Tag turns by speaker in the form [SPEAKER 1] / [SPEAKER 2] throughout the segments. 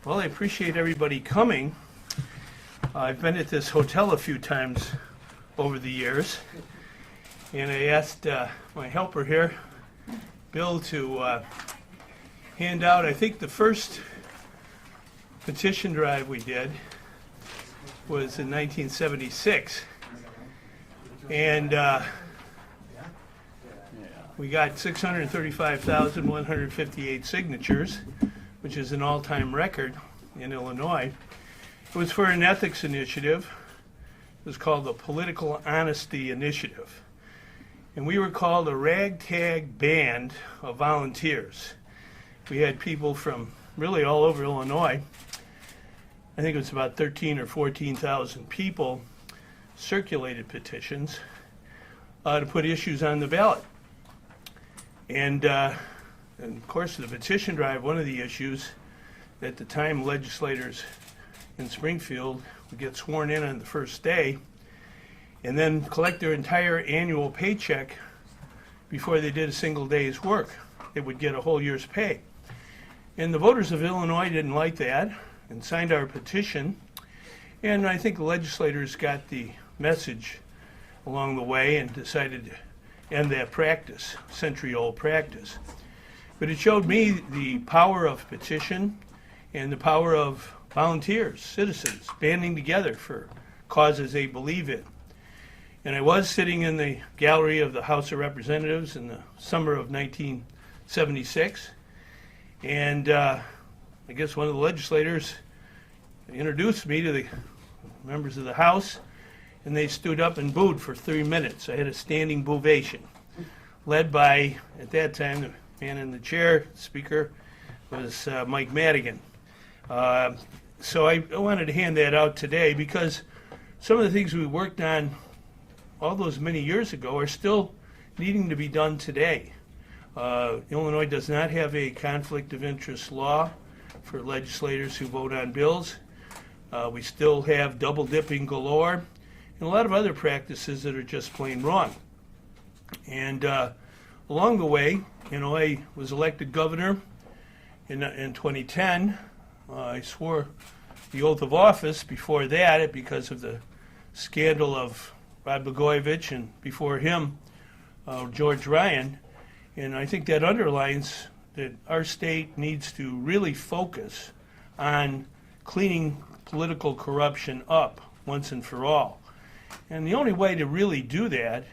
[SPEAKER 1] Well, I appreciate everybody coming. I've been at this hotel a few times over the years, and I asked my helper here, Bill, to hand out, I think the first petition drive we did was in 1976, and we got 635,158 signatures, which is an all-time record in Illinois. It was for an ethics initiative. It was called the Political Honesty Initiative. And we were called a ragtag band of volunteers. We had people from really all over Illinois. I think it was about 13 or 14,000 people circulated petitions to put issues on the ballot. And of course, the petition drive, one of the issues, at the time legislators in Springfield would get sworn in on the first day and then collect their entire annual paycheck before they did a single day's work. They would get a whole year's pay. And the voters of Illinois didn't like that and signed our petition. And I think the legislators got the message along the way and decided to end that practice, century-old practice. But it showed me the power of petition and the power of volunteers, citizens, banding together for causes they believe in. And I was sitting in the gallery of the House of Representatives in the summer of 1976, and I guess one of the legislators introduced me to the members of the House, and they stood up and booed for 3 minutes. I had a standing bovation, led by, at that time, the man in the chair, speaker, was Mike Madigan. So I wanted to hand that out today because some of the things we worked on all those many years ago are still needing to be done today. Illinois does not have a conflict of interest law for legislators who vote on bills. We still have double dipping galore and a lot of other practices that are just plain wrong. And along the way, I was elected governor in 2010. I swore the oath of office before that because of the scandal of Rod Blagojevich and before him, George Ryan. And I think that underlines that our state needs to really focus on cleaning political corruption up once and for all. And the only way to really do that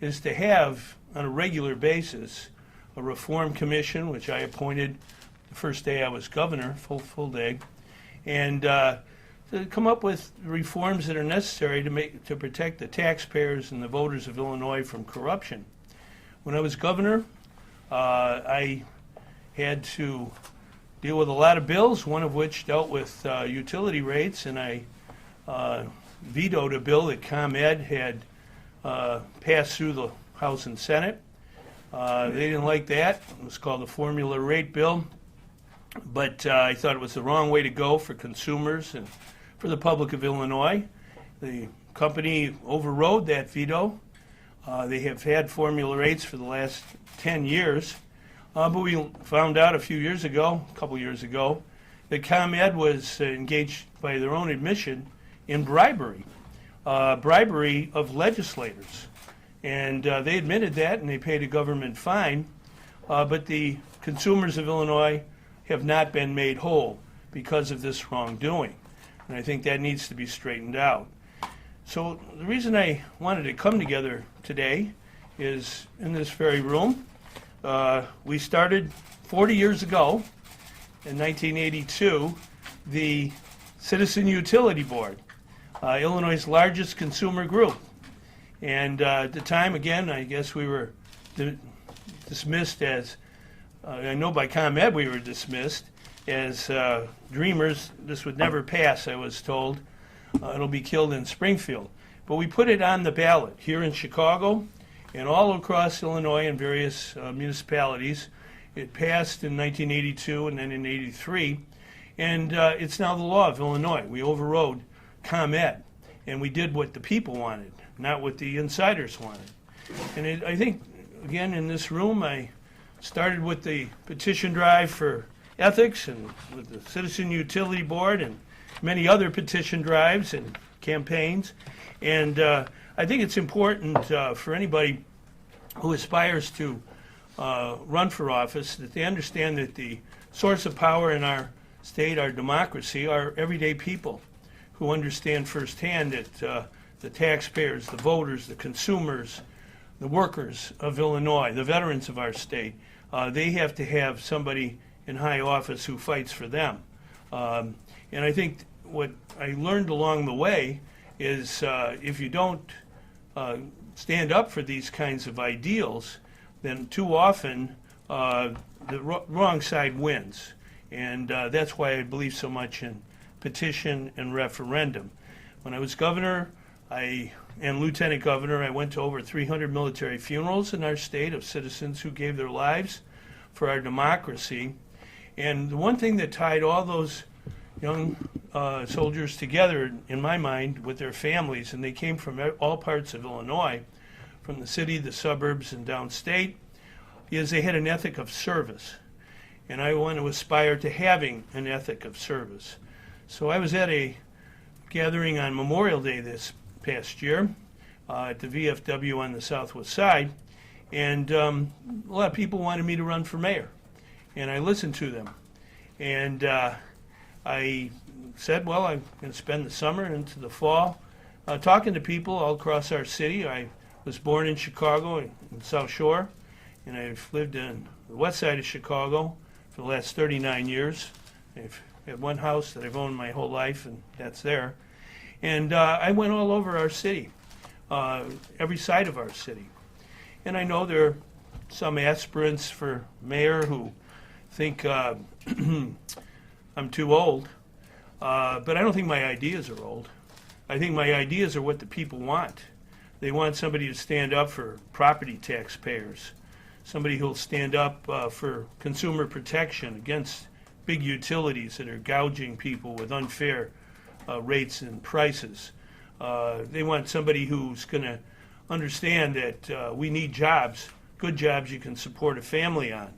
[SPEAKER 1] is to have, on a regular basis, a reform commission, which I appointed the first day I was governor, full day, and to come up with reforms that are necessary to protect the taxpayers and the voters of Illinois from corruption. When I was governor, I had to deal with a lot of bills, one of which dealt with utility rates, and I vetoed a bill that ComEd had passed through the House and Senate. They didn't like that. It was called the Formula Rate Bill. But I thought it was the wrong way to go for consumers and for the public of Illinois. The company overrode that veto. They have had formula rates for the last 10 years. But we found out a couple years ago, that ComEd was engaged by their own admission in bribery of legislators. And they admitted that, and they paid a government fine. But the consumers of Illinois have not been made whole because of this wrongdoing. And I think that needs to be straightened out. So the reason I wanted to come together today is in this very room. We started 40 years ago, in 1982, the Citizen Utility Board, Illinois' largest consumer group. And at the time, again, I guess we were dismissed as, I know by ComEd we were dismissed as dreamers. This would never pass, I was told. It'll be killed in Springfield. But we put it on the ballot here in Chicago and all across Illinois in various municipalities. It passed in 1982 and then in 83. And it's now the law of Illinois. We overrode ComEd. And we did what the people wanted, not what the insiders wanted. And I think, again, in this room, I started with the petition drive for ethics and with the Citizen Utility Board and many other petition drives and campaigns. And I think it's important for anybody who aspires to run for office that they understand that the source of power in our state, our democracy, are everyday people who understand firsthand that the taxpayers, the voters, the consumers, the workers of Illinois, the veterans of our state, they have to have somebody in high office who fights for them. And I think what I learned along the way is if you don't stand up for these kinds of ideals, then too often the wrong side wins. And that's why I believe so much in petition and referendum. When I was governor and lieutenant governor, I went to over 300 military funerals in our state of citizens who gave their lives for our democracy. And the one thing that tied all those young soldiers together, in my mind, with their families, and they came from all parts of Illinois, from the city, the suburbs, and downstate, is they had an ethic of service. And I want to aspire to having an ethic of service. So I was at a gathering on Memorial Day this past year at the VFW on the Southwest Side, and a lot of people wanted me to run for mayor. And I listened to them. And I said, well, I'm going to spend the summer and into the fall talking to people all across our city. I was born in Chicago, in South Shore, and I've lived in the west side of Chicago for the last 39 years. I've had one house that I've owned my whole life, and that's there. And I went all over our city, every side of our city. And I know there are some aspirants for mayor who think I'm too old, but I don't think my ideas are old. I think my ideas are what the people want. They want somebody to stand up for property taxpayers, somebody who'll stand up for consumer protection against big utilities that are gouging people with unfair rates and prices. They want somebody who's going to understand that we need jobs, good jobs you can support a family on.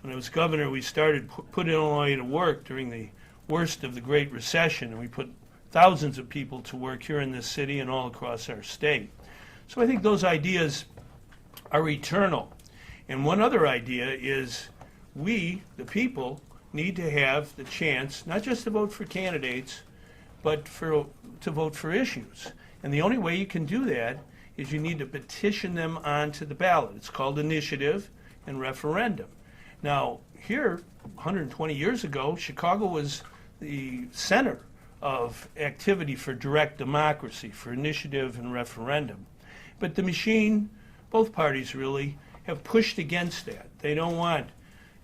[SPEAKER 1] When I was governor, we started put Illinois to work during the worst of the Great Recession, and we put thousands of people to work here in this city and all across our state. So I think those ideas are eternal. And one other idea is we, the people, need to have the chance not just to vote for candidates, but to vote for issues. And the only way you can do that is you need to petition them onto the ballot. It's called initiative and referendum. Now, here, 120 years ago, Chicago was the center of activity for direct democracy, for initiative and referendum. But the machine, both parties really, have pushed against that. They don't want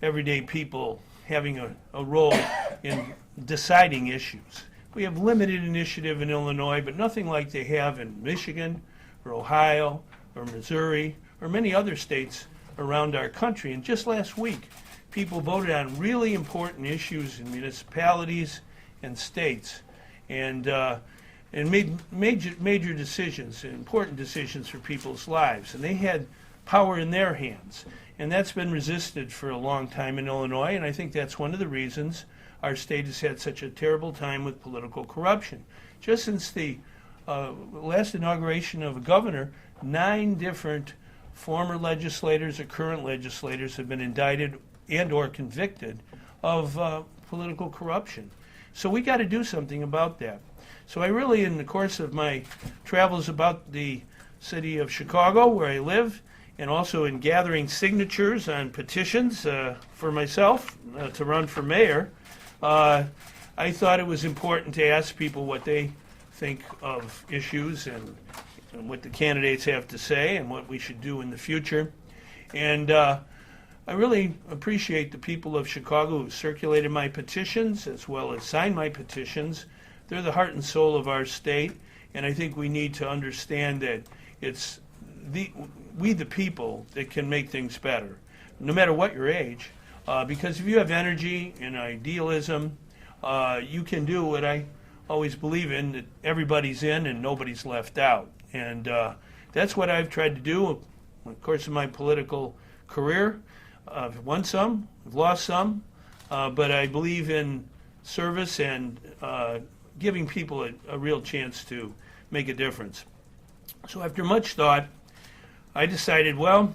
[SPEAKER 1] everyday people having a role in deciding issues. We have limited initiative in Illinois, but nothing like they have in Michigan or Ohio or Missouri or many other states around our country. And just last week, people voted on really important issues in municipalities and states and made major decisions, important decisions for people's lives. And they had power in their hands. And that's been resisted for a long time in Illinois, and I think that's one of the reasons our state has had such a terrible time with political corruption. Just since the last inauguration of a governor, 9 different former legislators or current legislators have been indicted and or convicted of political corruption. So we got to do something about that. So I really, in the course of my travels about the city of Chicago, where I live, and also in gathering signatures on petitions for myself to run for mayor, I thought it was important to ask people what they think of issues and what the candidates have to say and what we should do in the future. And I really appreciate the people of Chicago who circulated my petitions as well as signed my petitions. They're the heart and soul of our state, and I think we need to understand that it's we the people that can make things better, no matter what your age, because if you have energy and idealism, you can do what I always believe in, that everybody's in and nobody's left out. And that's what I've tried to do in the course of my political career. I've won some, I've lost some, but I believe in service and giving people a real chance to make a difference. So after much thought, I decided, well,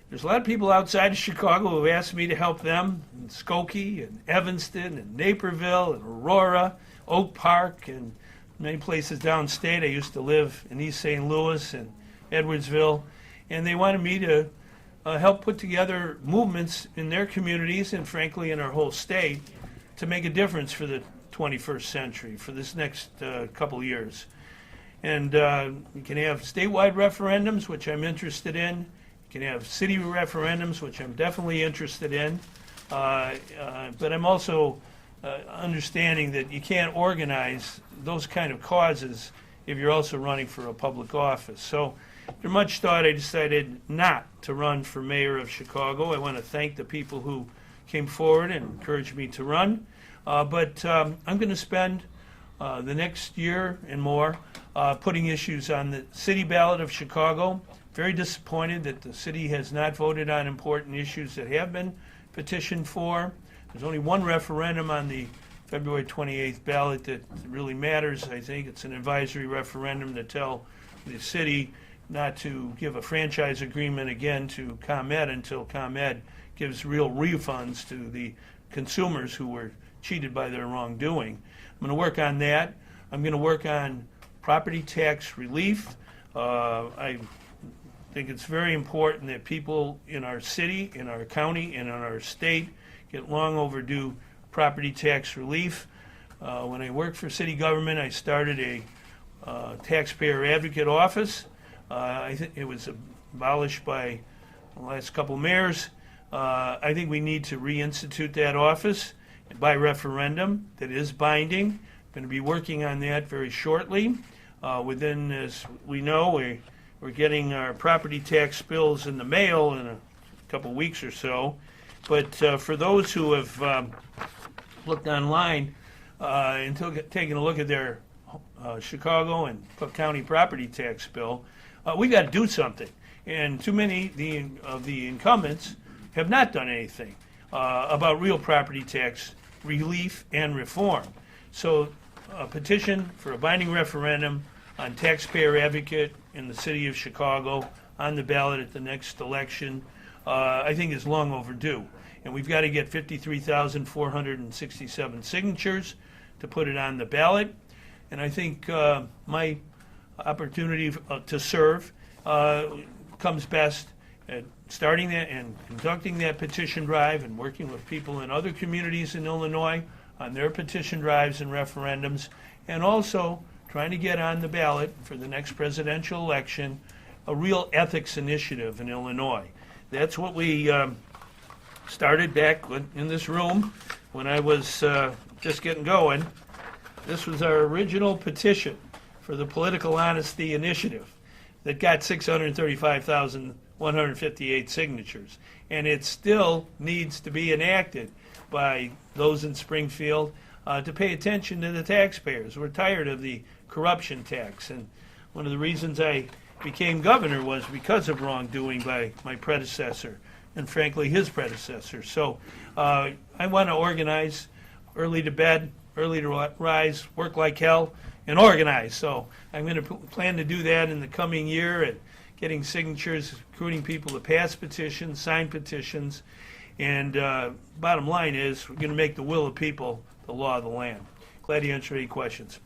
[SPEAKER 1] there's a lot of people outside of Chicago who have asked me to help them in Skokie and Evanston and Naperville and Aurora, Oak Park, and many places downstate. I used to live in East St. Louis and Edwardsville, and they wanted me to help put together movements in their communities and frankly in our whole state to make a difference for the 21st century, for this next couple of years. And you can have statewide referendums, which I'm interested in. You can have city referendums, which I'm definitely interested in. But I'm also understanding that you can't organize those kind of causes if you're also running for a public office. So after much thought, I decided not to run for mayor of Chicago. I want to thank the people who came forward and encouraged me to run. But I'm going to spend the next year and more putting issues on the city ballot of Chicago. Very disappointed that the city has not voted on important issues that have been petitioned for. There's only one referendum on the February 28th ballot that really matters. I think it's an advisory referendum to tell the city not to give a franchise agreement again to ComEd until ComEd gives real refunds to the consumers who were cheated by their wrongdoing. I'm going to work on that. I'm going to work on property tax relief. I think it's very important that people in our city, in our county, and in our state get long overdue property tax relief. When I worked for city government, I started a taxpayer advocate office. I think it was abolished by the last couple mayors. I think we need to reinstitute that office by referendum that is binding. I'm going to be working on that very shortly. Within, as we know, we're getting our property tax bills in the mail in a couple weeks or so. But for those who have looked online and taken a look at their Chicago and Cook County property tax bill, we got to do something. And too many of the incumbents have not done anything about real property tax relief and reform. So a petition for a binding referendum on taxpayer advocate in the city of Chicago on the ballot at the next election, I think is long overdue. And we've got to get 53,467 signatures to put it on the ballot. And I think my opportunity to serve comes best at starting that and conducting that petition drive and working with people in other communities in Illinois on their petition drives and referendums, and also trying to get on the ballot for the next presidential election a real ethics initiative in Illinois. That's what we started back in this room when I was just getting going. This was our original petition for the Political Honesty Initiative that got 635,158 signatures. And it still needs to be enacted by those in Springfield to pay attention to the taxpayers. We're tired of the corruption tax. And one of the reasons I became governor was because of wrongdoing by my predecessor and frankly his predecessor. So I want to organize early to bed, early to rise, work like hell, and organize. So I'm going to plan to do that in the coming year and getting signatures, recruiting people to pass petitions, sign petitions, and bottom line is we're going to make the will of people the law of the land. Glad to answer any questions.